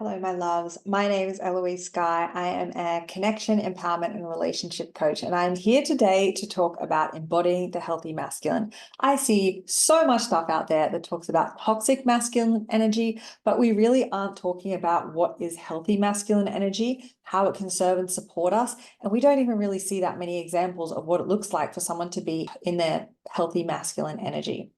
Hello, my loves. My name is Eloise Skye. I am a connection, empowerment, and relationship coach, and I'm here today to talk about embodying the healthy masculine. I see so much stuff out there that talks about toxic masculine energy, but we really aren't talking about what is healthy masculine energy, how it can serve and support us, and we don't even really see that many examples of what it looks like for someone to be in their healthy masculine energy.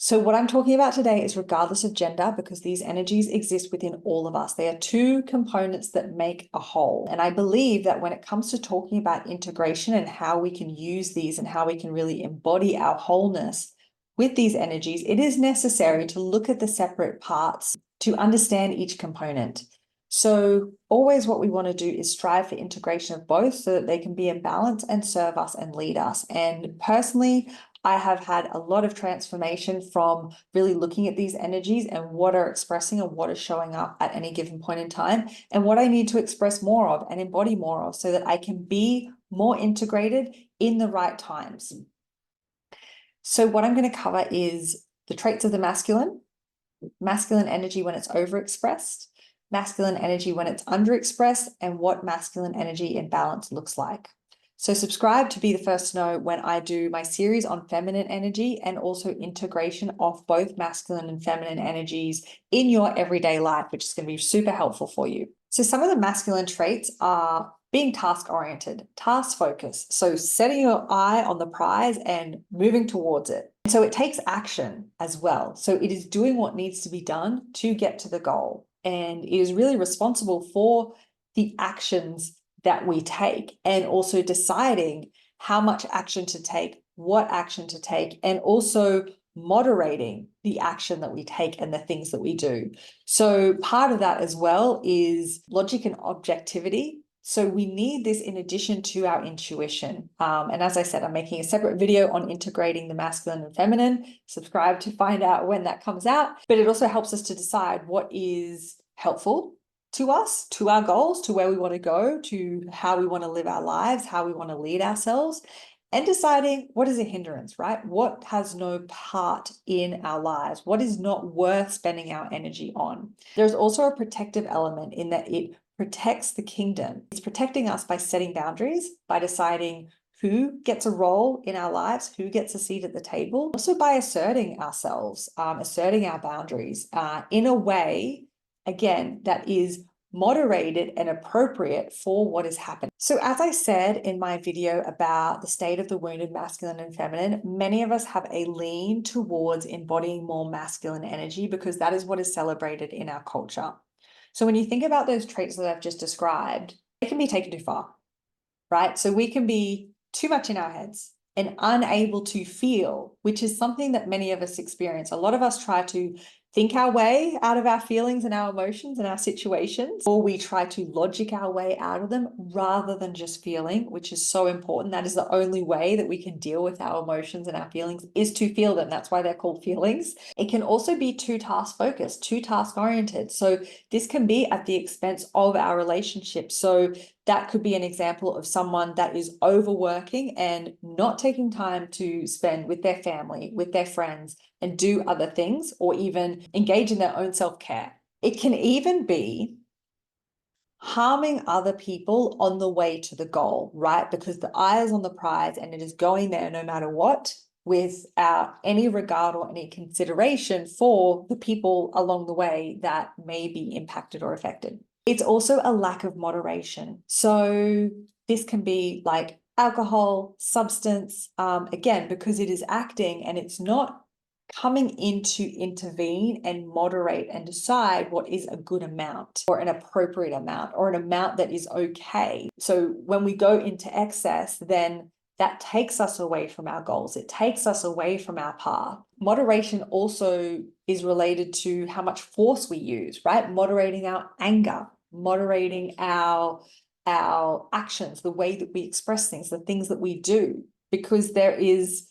So what I'm talking about today is regardless of gender, because these energies exist within all of us. They are two components that make a whole. And I believe that when it comes to talking about integration and how we can use these and how we can really embody our wholeness with these energies, it is necessary to look at the separate parts to understand each component. So always what we want to do is strive for integration of both so that they can be in balance and serve us and lead us. And personally, I have had a lot of transformation from really looking at these energies and what are expressing and what is showing up at any given point in time and what I need to express more of and embody more of so that I can be more integrated in the right times. So what I'm going to cover is the traits of the masculine energy when it's overexpressed, masculine energy when it's underexpressed, and what masculine energy in balance looks like. So subscribe to be the first to know when I do my series on feminine energy and also integration of both masculine and feminine energies in your everyday life, which is going to be super helpful for you. So some of the masculine traits are being task-oriented, task-focused. So setting your eye on the prize and moving towards it. So it takes action as well. So it is doing what needs to be done to get to the goal. And it is really responsible for the actions that we take and also deciding how much action to take, what action to take, and also moderating the action that we take and the things that we do. So part of that as well is logic and objectivity. So we need this in addition to our intuition. And as I said, I'm making a separate video on integrating the masculine and feminine. Subscribe to find out when that comes out. But it also helps us to decide what is helpful to us, to our goals, to where we want to go, to how we want to live our lives, how we want to lead ourselves, and deciding what is a hindrance, right? What has no part in our lives? What is not worth spending our energy on? There's also a protective element in that it protects the kingdom. It's protecting us by setting boundaries, by deciding who gets a role in our lives, who gets a seat at the table, also by asserting ourselves, asserting our boundaries in a way, again, that is moderated and appropriate for what is happening. So as I said in my video about the state of the wounded masculine and feminine, many of us have a lean towards embodying more masculine energy because that is what is celebrated in our culture. So when you think about those traits that I've just described, they can be taken too far, right? So we can be too much in our heads and unable to feel, which is something that many of us experience. A lot of us try to think our way out of our feelings and our emotions and our situations, or we try to logic our way out of them rather than just feeling, which is so important. That is the only way that we can deal with our emotions and our feelings is to feel them. That's why they're called feelings. It can also be too task focused, too task oriented. So this can be at the expense of our relationship. So that could be an example of someone that is overworking and not taking time to spend with their family, with their friends, and do other things, or even engage in their own self-care. It can even be harming other people on the way to the goal, right? Because the eye is on the prize and it is going there no matter what, without any regard or any consideration for the people along the way that may be impacted or affected. It's also a lack of moderation. So this can be like alcohol, substance, again, because it is acting and it's not coming in to intervene and moderate and decide what is a good amount or an appropriate amount or an amount that is okay. So when we go into excess, then that takes us away from our goals. It takes us away from our path. Moderation also is related to how much force we use, right? Moderating our anger, moderating our actions, the way that we express things, the things that we do, because there is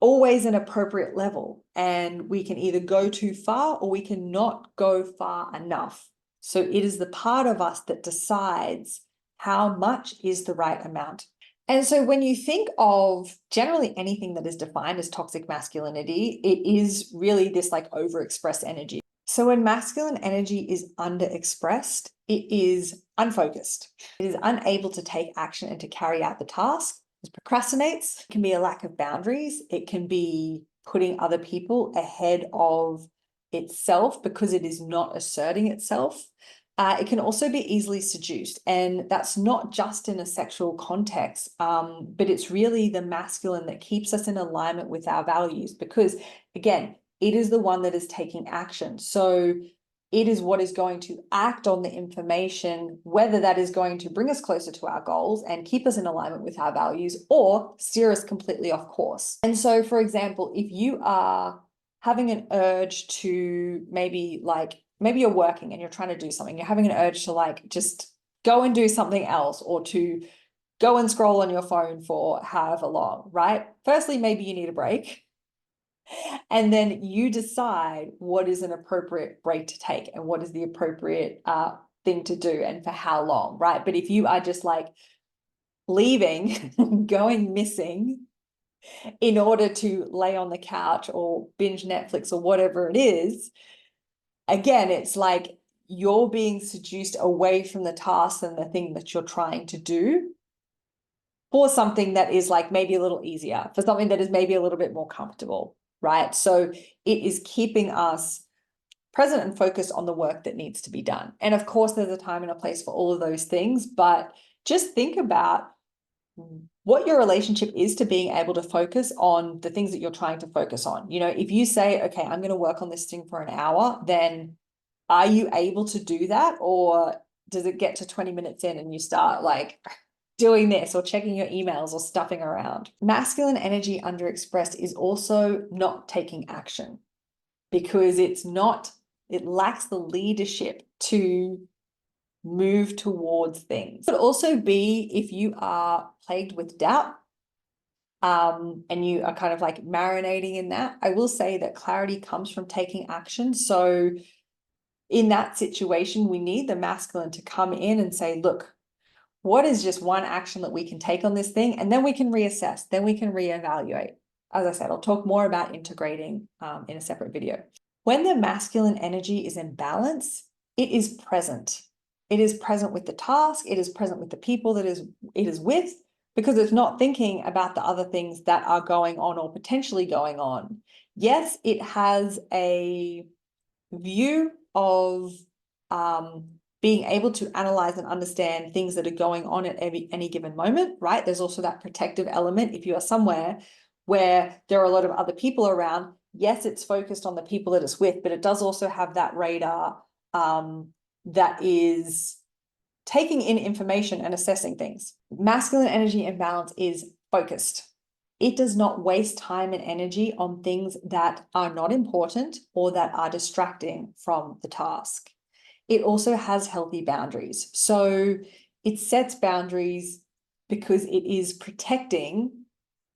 always an appropriate level, and we can either go too far or we can not go far enough. So it is the part of us that decides how much is the right amount. And so when you think of generally anything that is defined as toxic masculinity, it is really this like overexpressed energy. So when masculine energy is underexpressed, it is unfocused. It is unable to take action and to carry out the task. It procrastinates. It can be a lack of boundaries. It can be putting other people ahead of itself because it is not asserting itself. It can also be easily seduced, and that's not just in a sexual context, but it's really the masculine that keeps us in alignment with our values, because again, it is the one that is taking action. So it is what is going to act on the information, whether that is going to bring us closer to our goals and keep us in alignment with our values, or steer us completely off course. And so, for example, if you are having an urge to maybe you're working and you're trying to do something, you're having an urge to like just go and do something else, or to go and scroll on your phone for however long, right? Firstly, maybe you need a break. And then you decide what is an appropriate break to take and what is the appropriate thing to do and for how long, right? But if you are just like leaving, going missing in order to lay on the couch or binge Netflix or whatever it is, again, it's like you're being seduced away from the task and the thing that you're trying to do for something that is like maybe a little easier, for something that is maybe a little bit more comfortable, right? So it is keeping us present and focused on the work that needs to be done. And of course, there's a time and a place for all of those things, but just think about what your relationship is to being able to focus on the things that you're trying to focus on. You know, if you say, okay, I'm going to work on this thing for an hour, then are you able to do that? Or does it get to 20 minutes in and you start like doing this or checking your emails or stuffing around? Masculine energy underexpressed is also not taking action, because it lacks the leadership to move towards things. It could also be if you are plagued with doubt, and you are kind of like marinating in that. I will say that clarity comes from taking action. So in that situation, we need the masculine to come in and say, look, what is just one action that we can take on this thing? And then we can reassess, then we can reevaluate. As I said, I'll talk more about integrating in a separate video. When the masculine energy is in balance, it is present. It is present with the task, it is present with the people that it is with, because it's not thinking about the other things that are going on or potentially going on. Yes, it has a view of being able to analyze and understand things that are going on at any given moment, right? There's also that protective element. If you are somewhere where there are a lot of other people around, yes, it's focused on the people that it's with, but it does also have that radar that is taking in information and assessing things. Masculine energy imbalance is focused. It does not waste time and energy on things that are not important or that are distracting from the task. It also has healthy boundaries. So it sets boundaries because it is protecting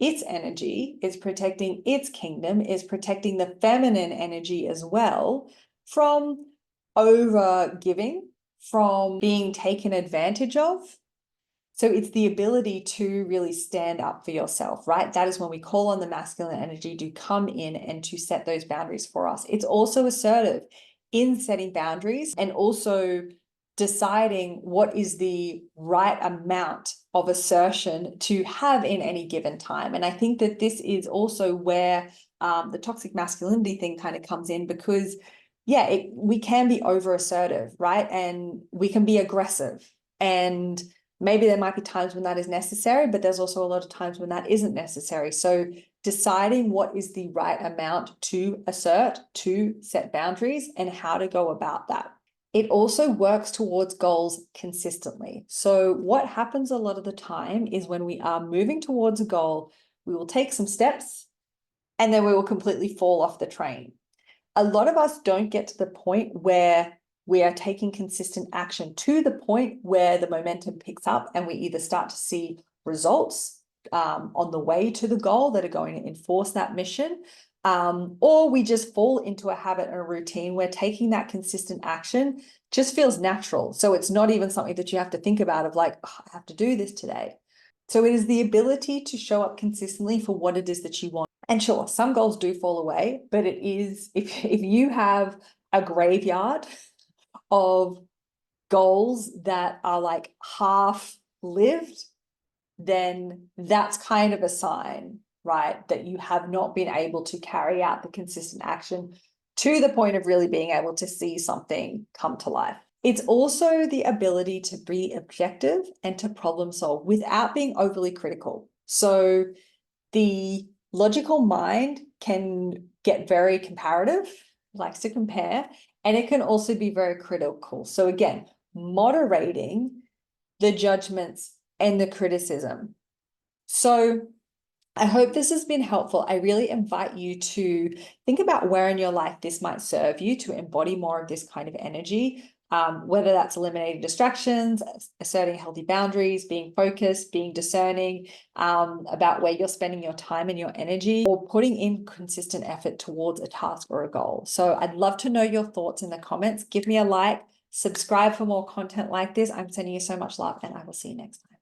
its energy, it's protecting its kingdom, it's protecting the feminine energy as well from over giving, from being taken advantage of. So it's the ability to really stand up for yourself, right? That is when we call on the masculine energy to come in and to set those boundaries for us. It's also assertive in setting boundaries and also deciding what is the right amount of assertion to have in any given time. And I think that this is also where the toxic masculinity thing kind of comes in, because yeah, we can be over assertive, right? And we can be aggressive, and maybe there might be times when that is necessary, but there's also a lot of times when that isn't necessary. So deciding what is the right amount to assert, to set boundaries, and how to go about that. It also works towards goals consistently. So what happens a lot of the time is when we are moving towards a goal, we will take some steps and then we will completely fall off the train. A lot of us don't get to the point where we are taking consistent action to the point where the momentum picks up and we either start to see results on the way to the goal that are going to enforce that mission, or we just fall into a habit and a routine where taking that consistent action just feels natural. So it's not even something that you have to think about of like, oh, I have to do this today. So it is the ability to show up consistently for what it is that you want. And sure, some goals do fall away, but it is, if you have a graveyard of goals that are like half lived, then that's kind of a sign, right, that you have not been able to carry out the consistent action to the point of really being able to see something come to life. It's also the ability to be objective and to problem solve without being overly critical. So the logical mind can get very comparative, likes to compare, and it can also be very critical. So again, moderating the judgments and the criticism. So I hope this has been helpful. I really invite you to think about where in your life this might serve you to embody more of this kind of energy, whether that's eliminating distractions, asserting healthy boundaries, being focused, being discerning about where you're spending your time and your energy, or putting in consistent effort towards a task or a goal. So I'd love to know your thoughts in the comments. Give me a like, subscribe for more content like this. I'm sending you so much love, and I will see you next time.